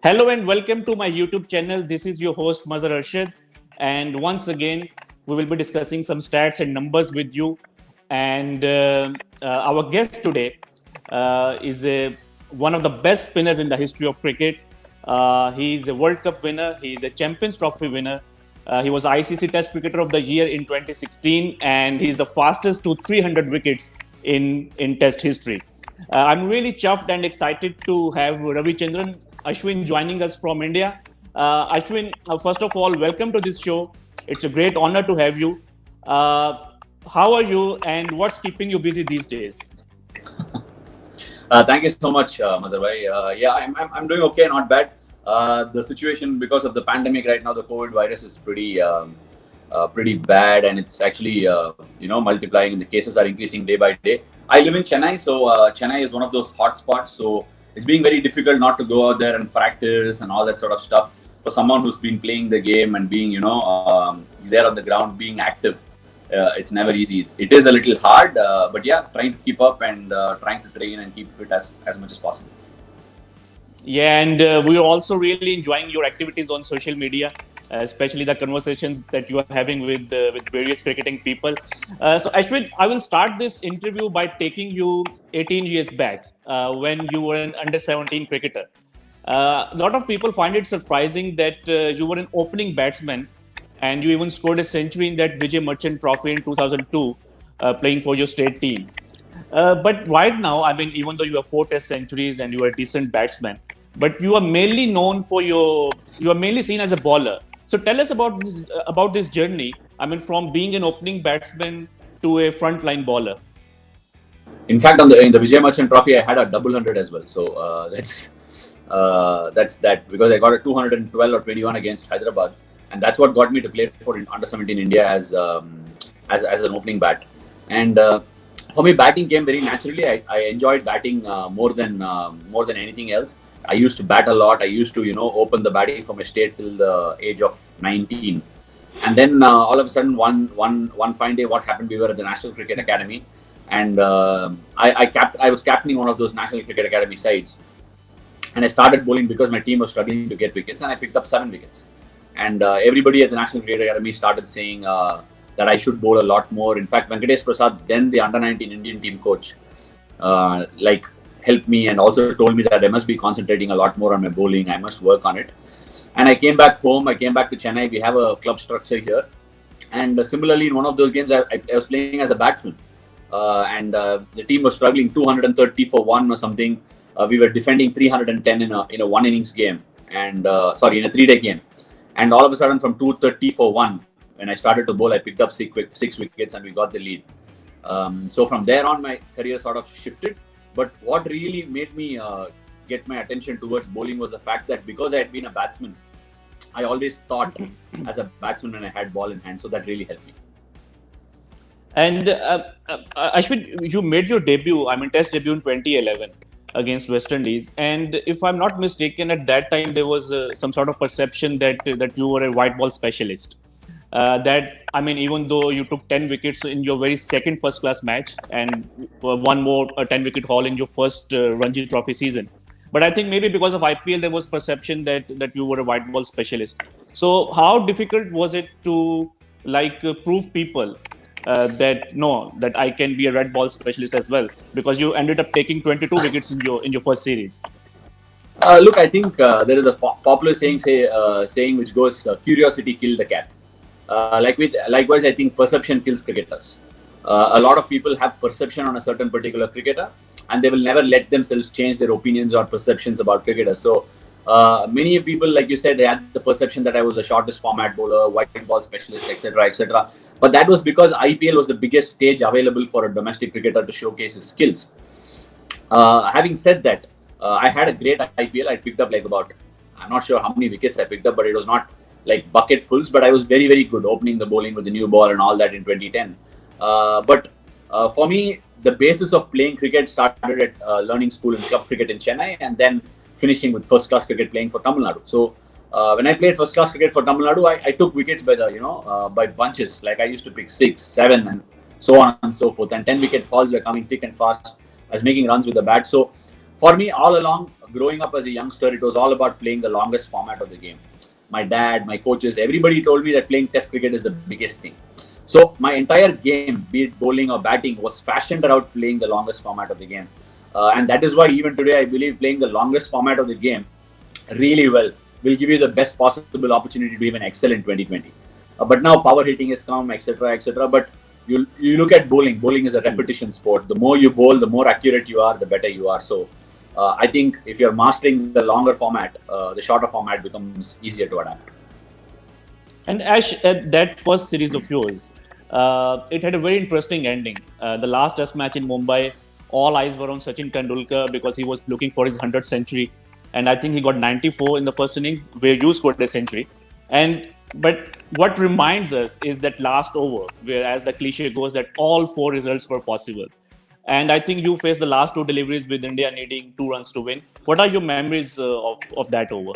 Hello and welcome to my YouTube channel. This is your host Babar Azam, and once again we will be discussing some stats and numbers with you. And our guest today is one of the best spinners in the history of cricket. He is a World Cup winner. He is a Champions Trophy winner. He was ICC Test Cricketer of the Year in 2016, and he is the fastest to 300 wickets in Test history. I'm really chuffed and excited to have Ravichandran Ashwin joining us from India. Ashwin, first of all, welcome to this show. It's a great honor to have you. Uh, how are you, and what's keeping you busy these days? Thank you so much, Mazarbai. Yeah, I'm doing okay, not bad. The situation because of the pandemic right now, the COVID virus is pretty bad, and it's actually multiplying, and the cases are increasing day by day. I live in Chennai, so Chennai is one of those hot spots. So it's being very difficult not to go out there and practice and all that sort of stuff for someone who's been playing the game and being there on the ground, being active. It's never easy. It is a little hard, but yeah, trying to keep up and trying to train and keep fit as much as possible. Yeah, and we are also really enjoying your activities on social media, especially the conversations that you are having with various cricketing people. So, Ashwin, I will start this interview by taking you 18 years back when you were an under 17 cricketer. A lot of people find it surprising that you were an opening batsman and you even scored a century in that Vijay Merchant Trophy in 2002, playing for your state team. But right now, I mean, even though you have four Test centuries and you are a decent batsman, but you are mainly known for you are mainly seen as a bowler. So tell us about this journey. I mean, from being an opening batsman to a frontline bowler. In fact, in the Vijay Merchant Trophy, I had a double hundred as well. So that's that because I got a 212 or 21 against Hyderabad, and that's what got me to play for under 17 India as an opening bat. And for me, batting came very naturally. I enjoyed batting more than anything else. I used to bat a lot. I used to open the batting for my state till the age of 19. And then all of a sudden, one fine day, what happened? We were at the National Cricket Academy, and I was captaining one of those National Cricket Academy sides, and I started bowling because my team was struggling to get wickets, and I picked up 7 wickets. And everybody at the National Cricket Academy started saying that I should bowl a lot more. In fact, Venkatesh Prasad, then the under 19 Indian team coach, helped me and also told me that I must be concentrating a lot more on my bowling. I must work on it. And I came back home. I came back to Chennai. We have a club structure here. And similarly, in one of those games, I was playing as a batsman. And the team was struggling 230 for one or something. We were defending 310 in a one innings game. And in a 3-day game. And all of a sudden, from 230 for one, when I started to bowl, I picked up six wickets and we got the lead. So from there on, my career sort of shifted. But what really made me get my attention towards bowling was the fact that because I had been a batsman, I always thought as a batsman when I had ball in hand. So that really helped me. And Ashwin, you made your debut, I mean, Test debut in 2011 against West Indies. And if I'm not mistaken, at that time there was some sort of perception that you were a white ball specialist. That I mean, even though you took 10 wickets in your very second first class match and one more 10-wicket haul in your first Ranji Trophy season, but I think maybe because of IPL there was perception that you were a white ball specialist. So how difficult was it to prove people that I can be a red ball specialist as well, because you ended up taking 22 wickets in your first series. Look, I think there is a popular saying which goes, "Curiosity killed the cat." Likewise, I think perception kills cricketers. A lot of people have perception on a certain particular cricketer, and they will never let themselves change their opinions or perceptions about cricketers. So many people, like you said, they had the perception that I was a shortest format bowler, white ball specialist, etc., etc. But that was because IPL was the biggest stage available for a domestic cricketer to showcase his skills. Having said that, I had a great IPL. I picked up I'm not sure how many wickets I picked up, but it was not like bucketfuls. But I was very, very good opening the bowling with the new ball and all that in 2010. But for me, the basis of playing cricket started at learning school in club cricket in Chennai, and then finishing with first class cricket playing for Tamil Nadu. So when I played first class cricket for Tamil Nadu, I took wickets by bunches. Like I used to pick 6, 7, and so on and so forth. And 10-wicket hauls were coming thick and fast. I was making runs with the bat. So for me, all along, growing up as a youngster, it was all about playing the longest format of the game. My dad, my coaches, everybody told me that playing Test cricket is the biggest thing. So my entire game, be it bowling or batting, was fashioned around playing the longest format of the game. And that is why even today, I believe playing the longest format of the game really well will give you the best possible opportunity to even excel in 2020. But now power hitting has come, etc., etc. But you look at bowling. Bowling is a repetition sport. The more you bowl, the more accurate you are, the better you are. So I think if you're mastering the longer format, the shorter format becomes easier to adapt. And Ash, that first series of yours, it had a very interesting ending. The last Test match in Mumbai, all eyes were on Sachin Tendulkar because he was looking for his 100th century, and I think he got 94 in the first innings, where you scored a century. And but what reminds us is that last over, where, as the cliche goes, that all four results were possible. And I think you faced the last two deliveries with India needing 2 runs to win. What are your memories of that over?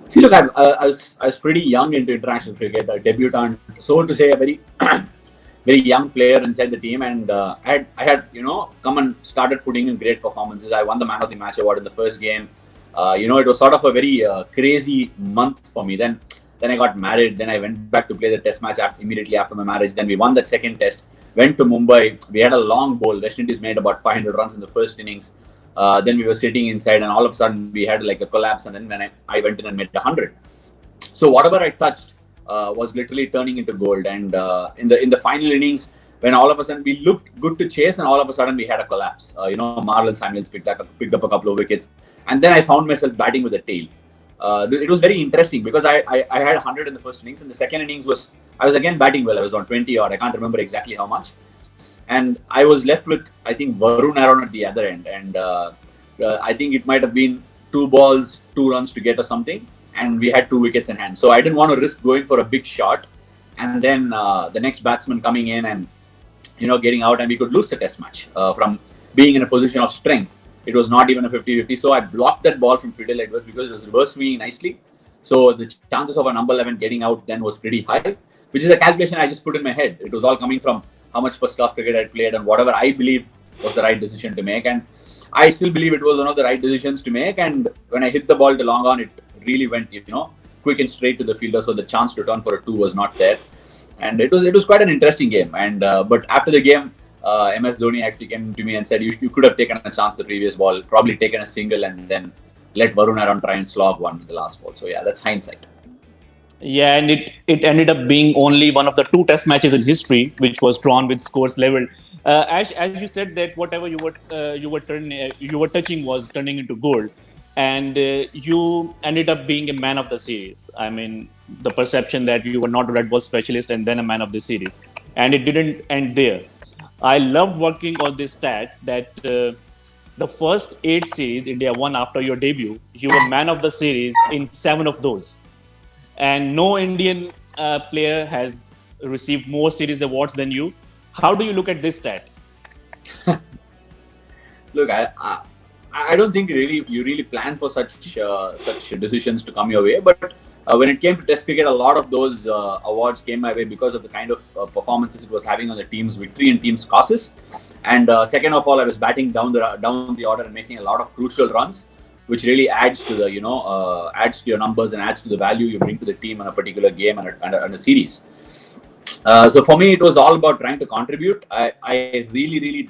See, look, I was pretty young into international cricket, a debutant, so to say, a very very young player inside the team, and I had come and started putting in great performances. I won the Man of the Match award in the first game. It was sort of a very crazy month for me. Then I got married. Then I went back to play the Test match immediately after my marriage. Then we won that second Test. Went to Mumbai. We had a long bowl. West Indies made about 500 runs in the first innings. Then we were sitting inside, and all of a sudden we had like a collapse. And then when I went in and made 100. So whatever I touched was literally turning into gold. And in the final innings, when all of a sudden we looked good to chase, and all of a sudden we had a collapse. Marlon Samuels picked up a couple of wickets, and then I found myself batting with a tail. It was very interesting because I had 100 in the first innings, and the second innings I was again batting well. I was on 20 odd. I can't remember exactly how much, and I was left with, I think, Varun Aaron at the other end, and I think it might have been 2 balls, 2 runs to get or something, and we had 2 wickets in hand. So I didn't want to risk going for a big shot, and then the next batsman coming in and getting out, and we could lose the Test match from being in a position of strength. It was not even a 50-50. So I blocked that ball from Fidel Edwards because it was reverse swinging nicely. So the chances of a number 11 getting out then was pretty high, which is a calculation I just put in my head. It was all coming from how much first class cricket I played and whatever I believe was the right decision to make. And I still believe it was one of the right decisions to make. And when I hit the ball to long on, it really went, quick and straight to the fielder. So the chance to turn for a 2 was not there. And it was quite an interesting game. And but after the game, MS Dhoni actually came to me and said, you could have taken a chance the previous ball, probably taken a single, and then let Varun Aaron try and slog one with the last ball. So yeah, that's hindsight. Yeah, and it ended up being only one of the 2 Test matches in history which was drawn with scores leveled. As you said that whatever you were touching was turning into gold, and you ended up being a man of the series. I mean, the perception that you were not a red ball specialist and then a man of the series, and it didn't end there. I loved working on this stat that the first 8 series India won after your debut, you were man of the series in 7 of those, and no Indian player has received more series awards than you. How do you look at this stat? Look, I don't think you really plan for such decisions to come your way. But when it came to Test cricket, a lot of those awards came my way because of the kind of performances it was having on the team's victory and team's causes. And second of all, I was batting down the order and making a lot of crucial runs, which really adds to the adds to your numbers and adds to the value you bring to the team in a particular game and a series. So for me, it was all about trying to contribute. I really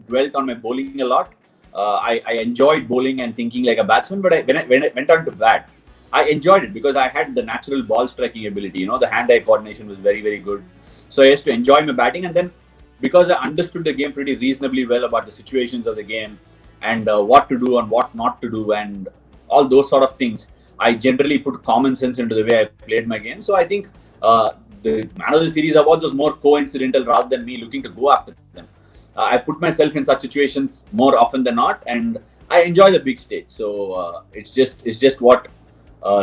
dwelt on my bowling a lot. I enjoyed bowling and thinking like a batsman, but when I went on to bat, I enjoyed it because I had the natural ball striking ability. The hand-eye coordination was very good. So I used to enjoy my batting, and then because I understood the game pretty reasonably well about the situations of the game and what to do and what not to do and all those sort of things, I generally put common sense into the way I played my game. So I think the Man of the Series awards was more coincidental rather than me looking to go after them. I put myself in such situations more often than not, and I enjoy the big stage. So it's just what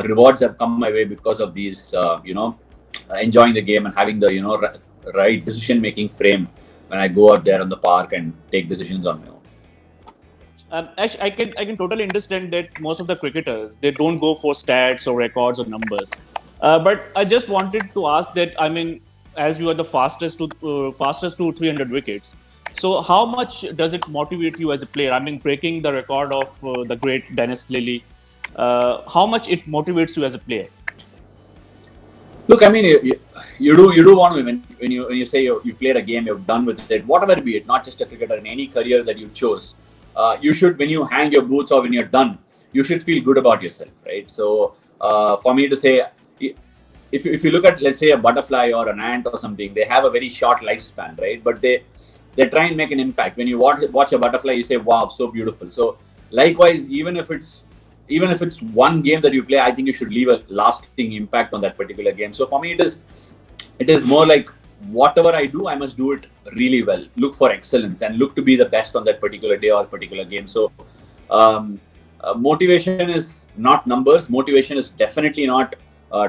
rewards have come my way because of these, enjoying the game and having the right decision making frame when I go out there on the park and take decisions on my own. Ash, I can totally understand that most of the cricketers, they don't go for stats or records or numbers. But I just wanted to ask that, I mean, as you are the fastest to 300 wickets, So how much does it motivate you as a player? I mean, breaking the record of the great Dennis Lilly, how much it motivates you as a player? Look, I mean, you do want to when you say you played a game, you've done with it, whatever be it, not just a cricketer in any career that you chose. You should, when you hang your boots or when you're done, you should feel good about yourself, right? So for me to say, if you look at, let's say, a butterfly or an ant or something, they have a very short lifespan, right? But they try and make an impact. When you watch a butterfly, you say, wow, so beautiful. So likewise, even if it's one game that you play, I think you should leave a lasting impact on that particular game. So for me, it is more like, whatever I do, I must do it really well. Look for excellence and look to be the best on that particular day or particular game. So motivation is not numbers. Motivation is definitely not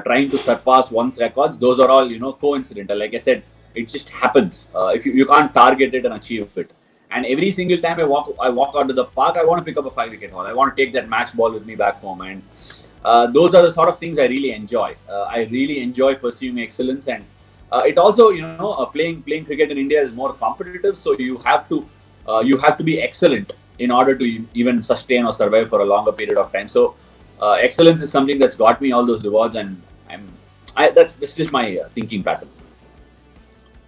trying to surpass one's records. Those are all coincidental. Like I said, it just happens. If you can't target it and achieve it. And every single time I walk out to the park, I want to pick up a 5 wicket haul. I want to take that match ball with me back home, and those are the sort of things I really enjoy. I really enjoy pursuing excellence, and it also, playing cricket in India is more competitive. So you have to be excellent in order to even sustain or survive for a longer period of time. So excellence is something that's got me all those rewards, and that's just my thinking pattern.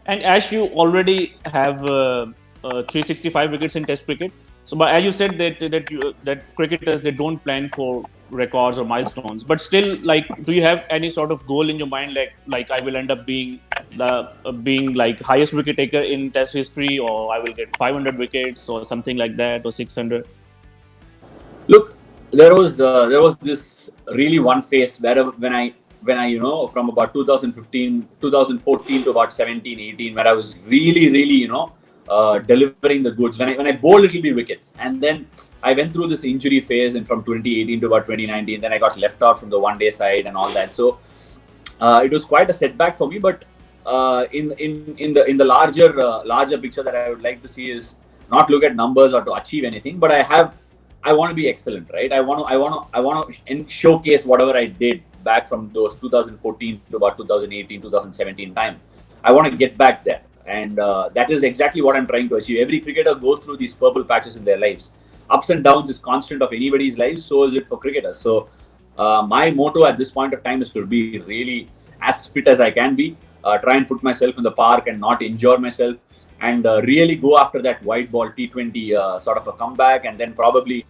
And as you already have 365 wickets in Test cricket, so but as you said that cricketers, they don't plan for records or milestones, but still, like, do you have any sort of goal in your mind, like I will end up being like highest wicket taker in Test history, or I will get 500 wickets or something like that, or 600? Look, there was this really one phase where when I from about 2015, 2014 to about 17, 18, where I was really, really, delivering the goods. When I bowled, it'll be wickets, and then I went through this injury phase, and from 2018 to about 2019, then I got left out from the one day side and all that. So it was quite a setback for me. But in the larger picture that I would like to see is not look at numbers or to achieve anything, but I want to be excellent, right? I want to showcase whatever I did back from those 2014 to about 2018, 2017 time. I want to get back there, and that is exactly what I'm trying to achieve. Every cricketer goes through these purple patches in their lives. Ups and downs is constant of anybody's life. So is it for cricketers. So my motto at this point of time is to be really as fit as I can be. Try and put myself in the park and not injure myself, and really go after that white ball T20 sort of a comeback, and then probably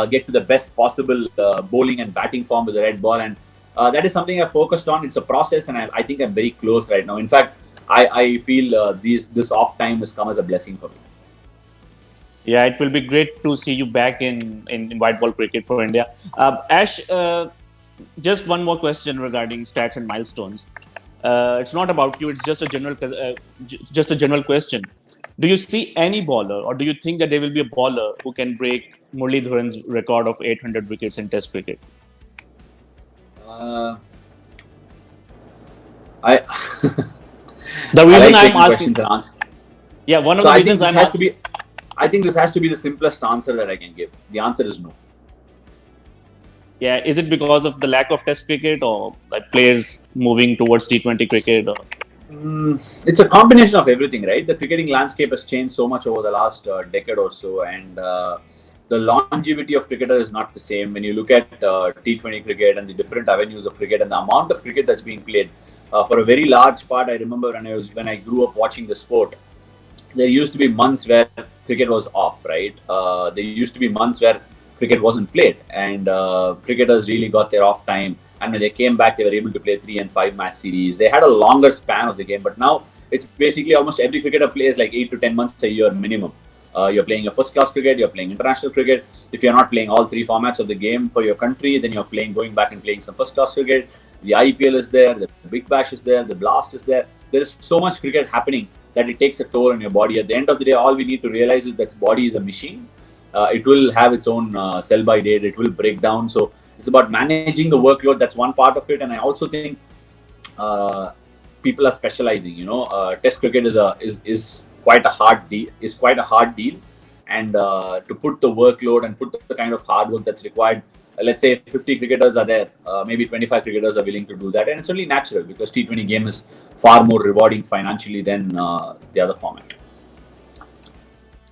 get to the best possible bowling and batting form with the red ball. And that is something I focused on. It's a process, and I think I'm very close right now. In fact, I feel this off time has come as a blessing for me. Yeah, it will be great to see you back in white ball cricket for India. Ash, just one more question regarding stats and milestones. It's not about you. It's just a general question. Do you see any bowler, or do you think that there will be a bowler who can break Muralidharan's record of 800 wickets in Test cricket? Uh, I The I reason like I'm taking asking, questions and answers. yeah, one of So the I think reasons this I'm has to asking. be. I think this has to be the simplest answer that I can give. The answer is no. Yeah, is it because of the lack of Test cricket, or like players moving towards T20 cricket? Or... It's a combination of everything, right? The cricketing landscape has changed so much over the last decade or so, and the longevity of cricketer is not the same. When you look at T20 cricket and the different avenues of cricket and the amount of cricket that's being played, for a very large part, I remember when I grew up watching the sport, there used to be months where cricket was off, right? There used to be months where cricket wasn't played, and cricketers really got their off time. And when they came back, they were able to play 3 and 5 match series. They had a longer span of the game, but now it's basically almost every cricketer plays like 8 to 10 months a year minimum. You're playing a first-class cricket, you're playing international cricket. If you're not playing all three formats of the game for your country, then you're going back and playing some first-class cricket. The IPL is there, the Big Bash is there, the Blast is there. There is so much cricket happening that it takes a toll on your body. At the end of the day, all we need to realize is that body is a machine. It will have its own sell-by date. It will break down. So it's about managing the workload. That's one part of it. And I also think people are specializing. Test cricket is quite a hard deal. And to put the workload and put the kind of hard work that's required, let's say 50 cricketers are there, maybe 25 cricketers are willing to do that, and it's only natural because T20 game is far more rewarding financially than the other format.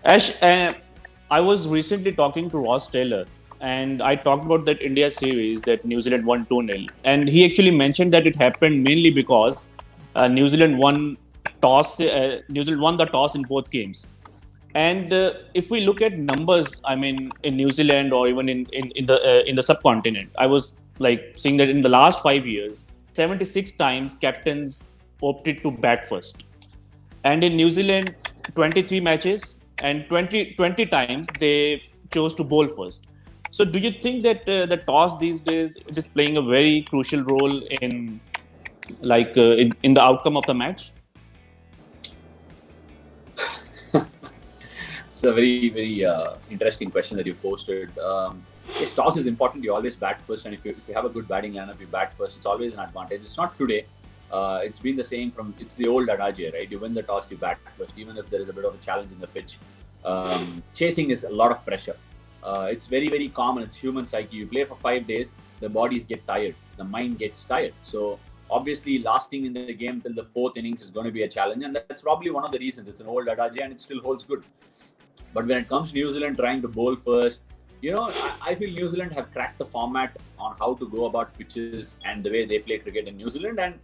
Ash, I was recently talking to Ross Taylor, and I talked about that India series that New Zealand won 2-0. And he actually mentioned that it happened mainly because New Zealand won New Zealand won the toss in both games. And if we look at numbers, I mean, in New Zealand or even in the subcontinent, I was like seeing that in the last 5 years, 76 times captains opted to bat first, and in New Zealand, 23 matches and twenty times they chose to bowl first. So, do you think that the toss these days it is playing a very crucial role in in the outcome of the match? It's a very interesting question that you posted. Yes, toss is important. You always bat first, and if you have a good batting lineup, you bat first. It's always an advantage. It's not today. It's been the same from it's the old adage, right? You win the toss, you bat first, even if there is a bit of a challenge in the pitch. Chasing is a lot of pressure. It's very common. It's human psyche. You play for 5 days, the bodies get tired, the mind gets tired. So obviously, lasting in the game till the fourth innings is going to be a challenge, and that's probably one of the reasons. It's an old adage, and it still holds good. But when it comes to New Zealand trying to bowl first, I feel New Zealand have cracked the format on how to go about pitches and the way they play cricket in New Zealand, and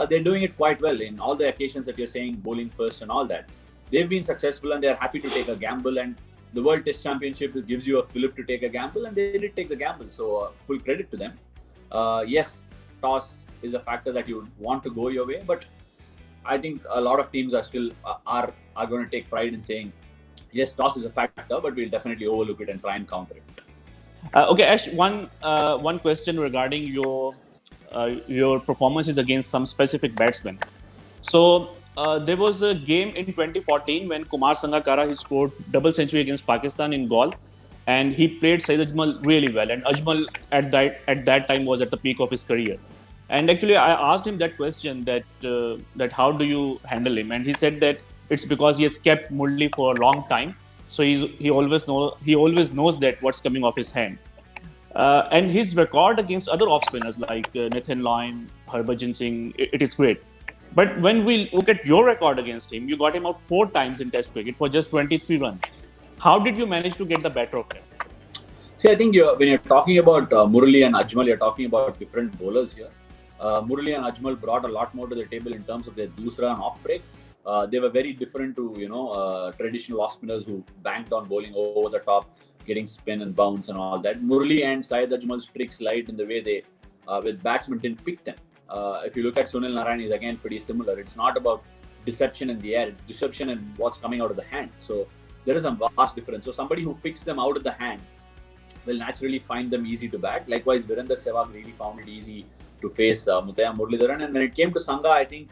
they're doing it quite well in all the occasions that you're saying, bowling first and all that. They've been successful and they're happy to take a gamble. And the World Test Championship gives you a fillip to take a gamble, and they did take the gamble. So full credit to them. Yes, toss is a factor that you want to go your way, but I think a lot of teams are still are going to take pride in saying yes, toss is a factor, but we'll definitely overlook it and try and counter it. Okay, Ash, one question regarding your performances against some specific batsmen. So there was a game in 2014 when Kumar Sangakkara he scored double century against Pakistan in golf, and he played Saeed Ajmal really well. And Ajmal at that time was at the peak of his career. And actually, I asked him that question that how do you handle him, and he said that it's because he has kept Murli for a long time, so he always knows that what's coming off his hand. And his record against other off spinners like Nathan Lyon, Harbhajan Singh, it is great. But when we look at your record against him, you got him out 4 times in Test cricket for just 23 runs. How did you manage to get the better of him? See, I think when you're talking about Murali and Ajmal, you're talking about different bowlers here. Murali and Ajmal brought a lot more to the table in terms of their doosra and off break. They were very different to traditional off spinners who banked on bowling over the top, getting spin and bounce and all that. Murali and Syed Ajmal's tricks lied in the way they with batsmen didn't pick them. If you look at Sunil Narayan, he's again pretty similar. It's not about deception in the air; it's deception in what's coming out of the hand. So there is a vast difference. So somebody who picks them out of the hand will naturally find them easy to bat. Likewise, Virender Sehwag really found it easy to face Muttiah Muralidharan. And when it came to Sangha, I think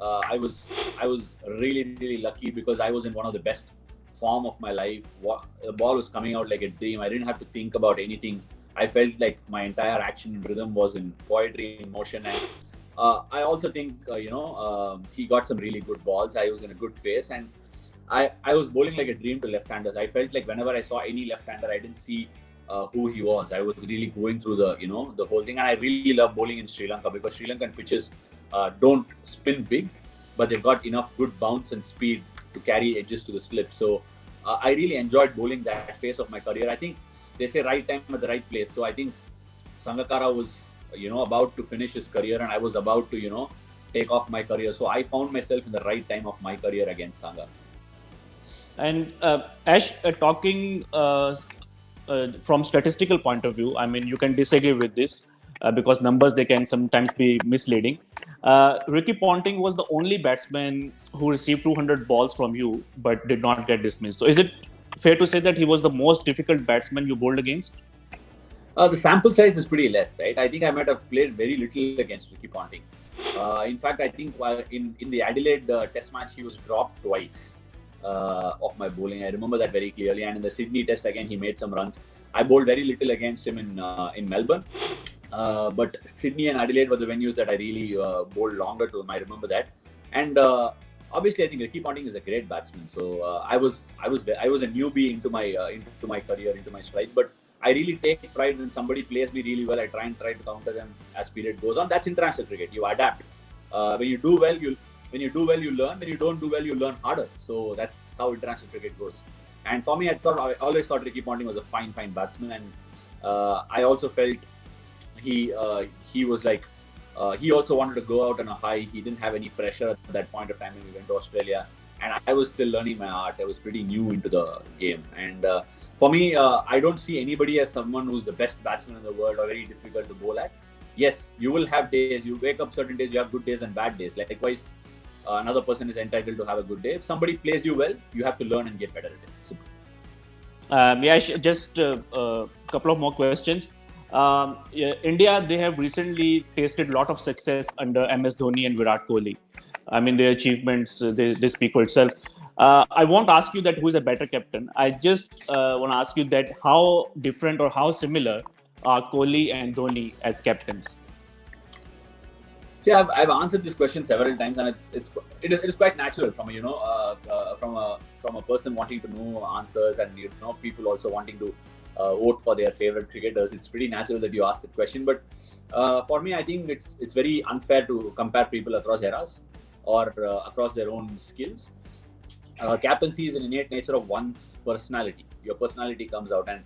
I was really lucky because I was in one of the best form of my life. The ball was coming out like a dream. I didn't have to think about anything. I felt like my entire action and rhythm was in poetry in motion, and I also think he got some really good balls. I was in a good phase, and I was bowling like a dream to left-handers. I felt like whenever I saw any left-hander, I didn't see who he was. I was really going through the whole thing, and I really love bowling in Sri Lanka because Sri Lankan pitches don't spin big, but they've got enough good bounce and speed to carry edges to the slip. So I really enjoyed bowling that phase of my career. I think they say right time at the right place. So I think Sangakkara was about to finish his career, and I was about to take off my career. So I found myself in the right time of my career against Sangha. And Ash, talking from statistical point of view, I mean, you can disagree with this because numbers they can sometimes be misleading. Ricky Ponting was the only batsman who received 200 balls from you but did not get dismissed. So, is it fair to say that he was the most difficult batsman you bowled against? The sample size is pretty less, right? I think I might have played very little against Ricky Ponting. In fact, I think in the Adelaide Test match, he was dropped twice of my bowling. I remember that very clearly. And in the Sydney Test again, he made some runs. I bowled very little against him in Melbourne, but Sydney and Adelaide were the venues that I really bowled longer to him. I remember that. And obviously, I think Ricky Ponting is a great batsman. So I was a newbie into my career, into my strides, but I really take pride when somebody plays me really well. I try to counter them as period goes on. That's international cricket. You adapt. When you do well, you learn. When you don't do well, you learn harder. So that's how international cricket goes. And for me, I always thought Ricky Ponting was a fine batsman, and I also felt he was like he also wanted to go out on a high. He didn't have any pressure at that point of time when we went to Australia, and I was still learning my art. I was pretty new into the game, and for me, I don't see anybody as someone who's the best batsman in the world or very difficult to bowl at. Yes, you will have days. You wake up certain days. You have good days and bad days. Likewise, another person is entitled to have a good day. If somebody plays you well, you have to learn and get better at it. Simple. Just a couple of more questions. Yeah, India, they have recently tasted a lot of success under MS Dhoni and Virat Kohli. I mean, their achievements, they speak for itself. I won't ask you that who is a better captain. I just want to ask you that how different or how similar are Kohli and Dhoni as captains? See, I've answered this question several times, and it is quite natural from from a person wanting to know answers, and people also wanting to vote for their favorite cricketers. It's pretty natural that you ask that question. But for me, I think it's very unfair to compare people across eras or across their own skills. Captaincy is an innate nature of one's personality. Your personality comes out, and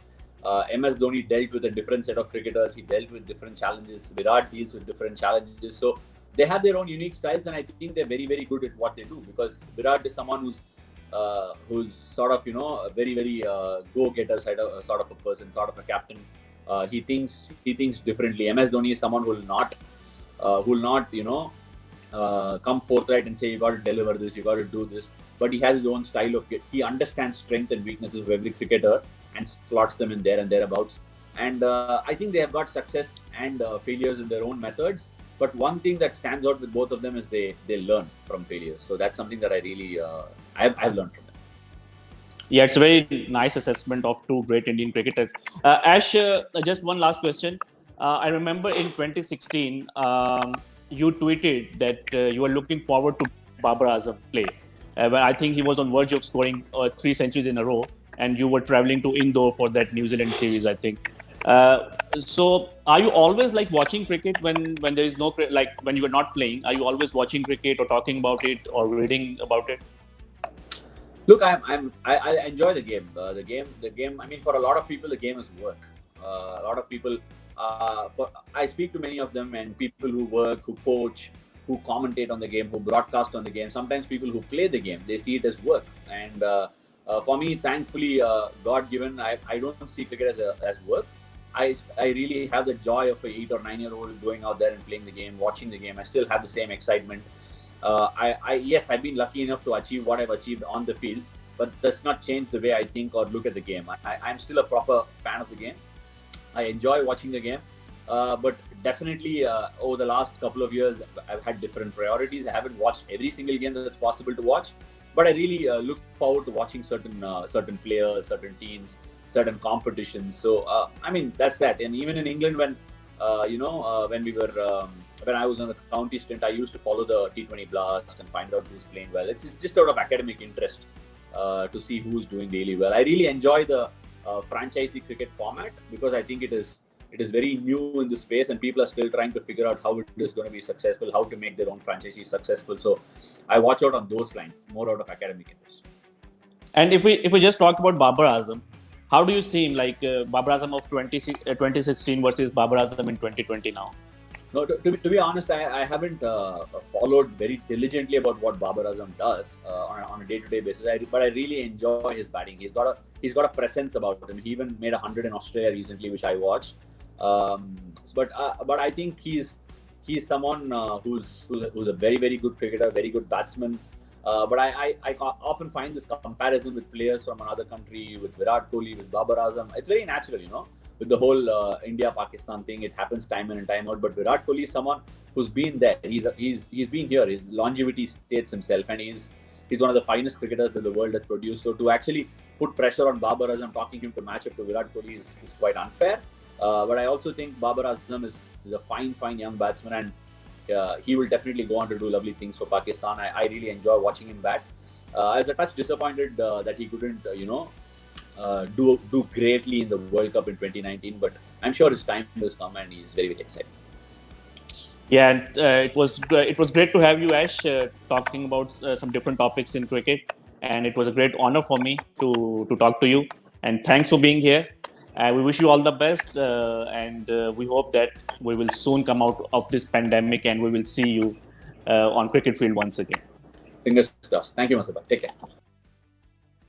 MS Dhoni dealt with a different set of cricketers. He dealt with different challenges. Virat deals with different challenges. So they have their own unique styles, and I think they're very good at what they do, because Virat is someone who's sort of a very go-getter sort of a person, sort of a captain. He thinks differently. MS Dhoni is someone who will not come forthright and say you got to deliver this, you got to do this. But he has his own style of he understands strength and weaknesses of every cricketer and slots them in there and thereabouts. And I think they have got success and failures in their own methods. But one thing that stands out with both of them is they learn from failures. So that's something that I really I've learned from them. Yeah, it's a very nice assessment of two great Indian cricketers. Ash, just one last question. I remember in 2016, you tweeted that you were looking forward to Babar Azam play. When I think he was on verge of scoring 3 centuries in a row, and you were traveling to Indore for that New Zealand series, I think. So, are you always like watching cricket when there is no like when you are not playing? Are you always watching cricket or talking about it or reading about it? Look, I enjoy the game. The game. I mean, for a lot of people, the game is work. A lot of people. I speak to many of them, and people who work, who coach, who commentate on the game, who broadcast on the game. Sometimes people who play the game, they see it as work. And for me, thankfully, God given, I don't see cricket as work. I really have the joy of a 8 or 9-year-old going out there and playing the game, watching the game. I still have the same excitement. Yes, I've been lucky enough to achieve what I've achieved on the field, but that's not changed the way I think or look at the game. I'm still a proper fan of the game. I enjoy watching the game, but definitely over the last couple of years, I've had different priorities. I haven't watched every single game that's possible to watch, but I really look forward to watching certain players, certain teams, certain competitions. So I mean, that's that. And even in England, when when I was on the county stint, I used to follow the T20 Blast and find out who's playing well. It's just out of academic interest to see who's doing really well. I really enjoy the franchisee cricket format, because I think it is very new in this space, and people are still trying to figure out how it is going to be successful, how to make their own franchisees successful. So I watch out on those lines, more out of academic interest. And if we just talk about Babar Azam, how do you see him, like Babar Azam of 2016 versus Babar Azam in 2020 now? No, to be honest, I haven't followed very diligently about what Babar Azam does on a day-to-day basis. But I really enjoy his batting. He's got a presence about him. He even made 100 in Australia recently, which I watched. But I think he's someone who's a very good cricketer, very good batsman. But I often find this comparison with players from another country, with Virat Kohli, with Babar Azam. It's very natural, with the whole India-Pakistan thing. It happens time in and time out. But Virat Kohli is someone who's been there. He's been here. His longevity states himself, and he's one of the finest cricketers that the world has produced. So to actually put pressure on Babar Azam, talking him to match up to Virat Kohli is quite unfair. But I also think Babar Azam is a fine young batsman, and he will definitely go on to do lovely things for Pakistan. I really enjoy watching him bat. I was a touch disappointed that he couldn't, do greatly in the World Cup in 2019. But I'm sure his time has come, and he's very excited. Yeah, and it was great to have you, Ash, talking about some different topics in cricket. and it was a great honor for me to talk to you. And thanks for being here. We wish you all the best, and we hope that we will soon come out of this pandemic and we will see you on cricket field once again. Fingers crossed. Thank you, Masaba. Take care.